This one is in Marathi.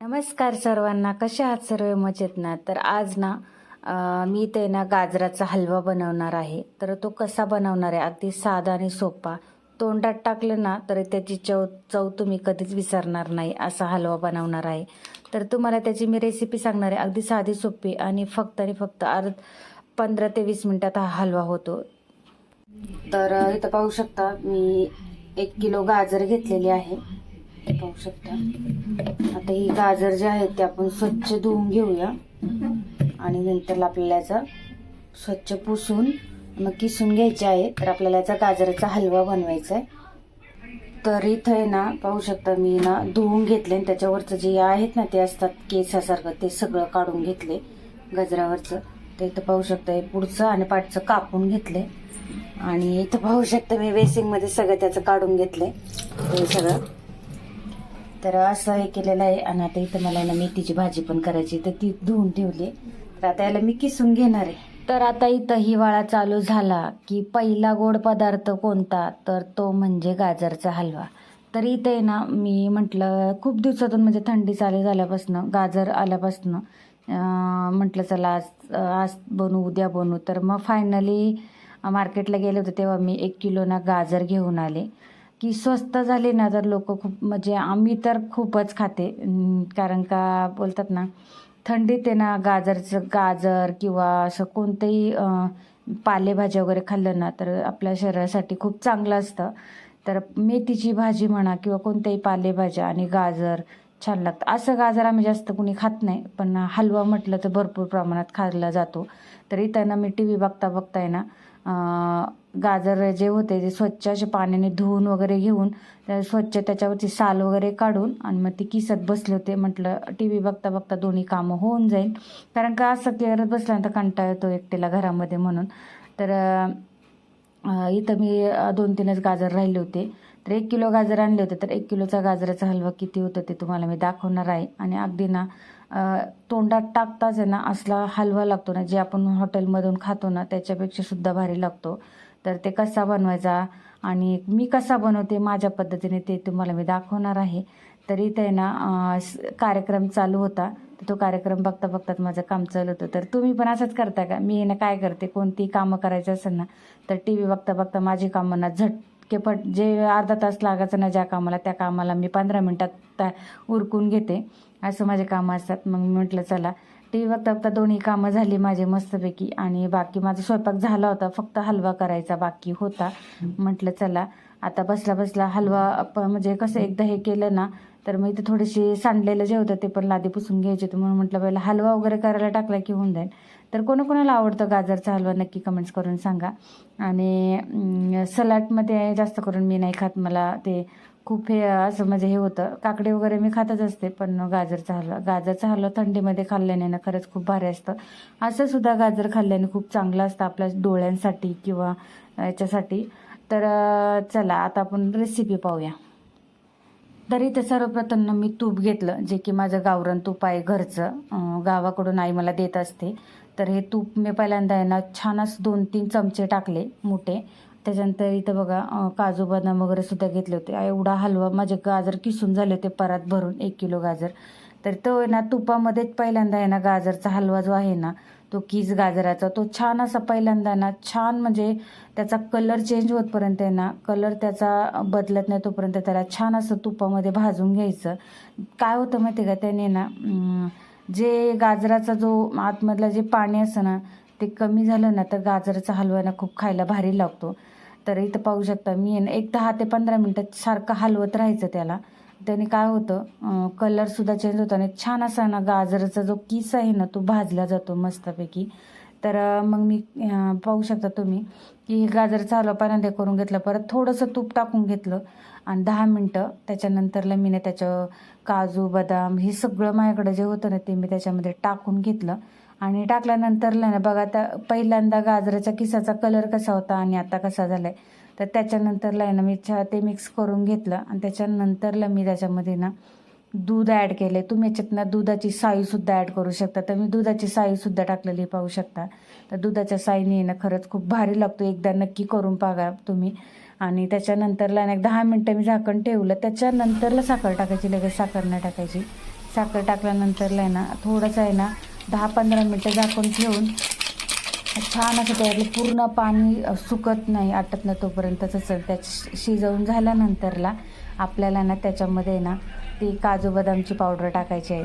नमस्कार सर्वांना, कसे आहात सर्व? मजेत ना? तर आज ना मी ते ना गाजराचा हलवा बनवणार आहे. तर तो कसा बनवणार आहे, अगदी साधा आणि सोपा. तोंडात टाकलं ना तर त्याची चव चव तुम्ही कधीच विसरणार नाही, असा हलवा बनवणार आहे. तर तुम्हाला त्याची मी रेसिपी सांगणार आहे, अगदी साधी सोपी आणि फक्त 15 ते 20 मिनिटात हा हलवा होतो. तर इथं पाहू शकता मी 1 किलो गाजर घेतलेली आहे. पाहू शकता. आता ही गाजर जे आहेत ते आपण स्वच्छ धुवून घेऊया आणि नंतर आपल्याला याचा स्वच्छ पुसून मग किसून घ्यायचे आहे. तर आपल्याला याचा गाजराचा हलवा बनवायचा आहे. तर इथं आहे ना, पाहू शकता मी ना धुवून घेतले आणि त्याच्यावरचं जे आहेत ना ते असतात केसासारखं, ते सगळं काढून घेतले गजरावरचं. तर इथं पाहू शकता हे पुढचं आणि पाठचं कापून घेतले आणि इथं पाहू शकता मी बेसिंगमध्ये सगळं त्याचं काढून घेतले हे सगळं. तर असं हे केलेलं आहे. आणि आता इथं मला ना मेथीची भाजी पण करायची, तर ती धुवून ठेवली. तर आता याला मी किसून घेणार आहे. तर आता इथं हिवाळा चालू झाला की पहिला गोड पदार्थ कोणता, तर तो म्हणजे गाजरचा हलवा. तर इथे ना मी म्हटलं खूप दिवसातून, म्हणजे थंडी चालू झाल्यापासून, गाजर आल्यापासून म्हटलं चला आज आज बनवू, उद्या बनवू. तर मग फायनली मार्केटला गेले होते तेव्हा मी 1 किलो ना गाजर घेऊन आले. की स्वस्त झाले ना तर लोक खूप, म्हणजे आम्ही तर खूपच खाते. कारण का बोलतात ना, थंडीत आहे ना गाजर किंवा असं कोणतेही पालेभाज्या वगैरे खाल्लं ना तर आपल्या शरीरासाठी खूप चांगलं असतं. तर मेथीची भाजी म्हणा किंवा कोणत्याही पालेभाज्या आणि गाजर छान लागतं. असं गाजर आम्ही जास्त कोणी खात नाही, पण हलवा म्हटलं तर भरपूर प्रमाणात खाल्ला जातो. तर इथं ना मी टी व्ही बघता बघता आहे ना गाजर जे होते ते स्वच्छ असे पाण्याने धुवून वगैरे घेऊन स्वच्छ त्याच्यावरची साल वगैरे काढून आणि मग ती किसत बसले होते. म्हटलं टी व्ही बघता बघता दोन्ही कामं होऊन जाईल, कारण का असं करत बसल्यानंतर कंटाळा येतो एकटीला घरामध्ये म्हणून. तर इथं मी 2-3च गाजर राहिले होते. तर 1 किलो गाजर आणले होते. तर 1 किलोचा गाजराचा हलवा किती होतं ते तुम्हाला मी दाखवणार आहे. आणि अगदी ना तोंडात टाकताच आहे ना असला हलवा लागतो ना, जे आपण हॉटेलमधून खातो ना त्याच्यापेक्षा सुद्धा भारी लागतो. तर ते कसा बनवायचा आणि मी कसा बनवते माझ्या पद्धतीने ते तुम्हाला मी दाखवणार आहे. तर इथे आहे ना कार्यक्रम चालू होता. तर तो कार्यक्रम बघता बघताच माझं काम चालू होतं. तर तुम्ही पण असंच करता का? मी ना काय करते, कोणती कामं करायची असेल ना तर टी व्ही बघता बघता माझी कामं ना झटकेपट, जे अर्धा तास लागायचं ना ज्या कामाला, त्या कामाला मी 15 मिनिटात उरकून घेते. असं माझे कामं असतात. मग मी म्हटलं चला टी व्ही बघता बघता दोन्ही कामं झाली माझे मस्तपैकी. आणि बाकी माझा स्वयंपाक झाला होता, फक्त हलवा करायचा बाकी होता. म्हटलं चला आता बसला बसला हलवा म्हणजे कसं एकदा हे केलं ना तर मग इथे थोडीशी सांडलेलं जे होतं ते पण लादी पुसून घ्यायचे होते. म्हणून म्हटलं पहिला हलवा वगैरे करायला टाकला की होऊन जाईल. तर कोणाकोणाला आवडतं गाजरचा हलवा नक्की कमेंट्स करून सांगा. आणि सलाडमध्ये जास्त करून मी नाही खात, मला ते खूप हे असं म्हणजे हे होतं. काकडे वगैरे मी खातच असते, पण गाजरचा हलवा थंडीमध्ये खाल्ल्याने ना खरंच खूप भारी असतं. असं सुद्धा गाजर खाल्ल्याने खूप चांगलं असतं आपल्या डोळ्यांसाठी किंवा याच्यासाठी. तर चला आता आपण रेसिपी पाहूया. तर इथे सर्वप्रथम ना मी तूप घेतलं, जे की माझं गावरान तूप आहे घरचं, गावाकडून आई मला देत असते. तर हे तूप मी पहिल्यांदा आहे ना छान असं 2-3 चमचे टाकले मोठे. त्याच्यानंतर इथं बघा काजू बदाम वगैरे सुद्धा घेतले होते. एवढा हलवा माझे गाजर किसून झाले होते परात भरून 1 किलो गाजर. तर तो आहे ना तुपामध्येच पहिल्यांदा आहे ना गाजरचा हलवा जो आहे ना तो किस गाजराचा, तो छान असा पहिल्यांदा ना छान, म्हणजे त्याचा कलर चेंज होतपर्यंत आहे ना, कलर त्याचा बदलत नाही तोपर्यंत त्याला छान असं तुपामध्ये भाजून घ्यायचं. काय होतं माहिती आहे का, त्याने ना जे गाजराचा जो आतमधला जे पाणी असतं ना ते कमी झालं ना तर गाजराचा हलवा ना खूप खायला भारी लागतो. तर इथं पाहू शकता मी आहे ना 10 ते 15 मिनटात सारखं हलवत राहायचं त्याला. त्याने काय होतं कलरसुद्धा चेंज होतो आणि छान असा ना गाजराचा जो किस आहे ना तो भाजला जातो मस्तपैकी. तर मग मी पाहू शकता तुम्ही की गाजराचा हलवा पहिल्यांदा करून घेतला, परत थोडंसं तूप टाकून घेतलं आणि 10 मिनटं त्याच्यानंतरला मी त्याचं काजू बदाम हे सगळं माझ्याकडे जे होतं ना ते मी त्याच्यामध्ये टाकून घेतलं. आणि टाकल्यानंतरला ना बघा आता पहिल्यांदा गाजराच्या किसाचा कलर कसा होता आणि आता कसा झाला आहे. तर त्याच्यानंतरला आहे ना मी ते मिक्स करून घेतलं आणि त्याच्यानंतरला मी त्याच्यामध्ये ना दूध ॲड केले. तुम्ही याच्यात ना दुधाची साईसुद्धा ॲड करू शकता. तर मी दुधाची साईसुद्धा टाकलेली पाहू शकता. तर दुधाच्या साईने ना खरंच खूप भारी लागतो, एकदा नक्की करून बघा तुम्ही. आणि त्याच्यानंतरला ना 10 मिनटं मी झाकण ठेवलं. त्याच्यानंतरला साखर टाकायची, लगेच साखर नाही टाकायची. साखर टाकल्यानंतरला आहे ना थोडंसं आहे ना 10-15 मिनटं झाकून ठेवून छान असं त्यातलं पूर्ण पाणी सुकत नाही, आटत नाही तोपर्यंत तसं त्या शिजवून झाल्यानंतरला आपल्याला ना त्याच्यामध्ये ना ती काजू बदामची पावडर टाकायची आहे.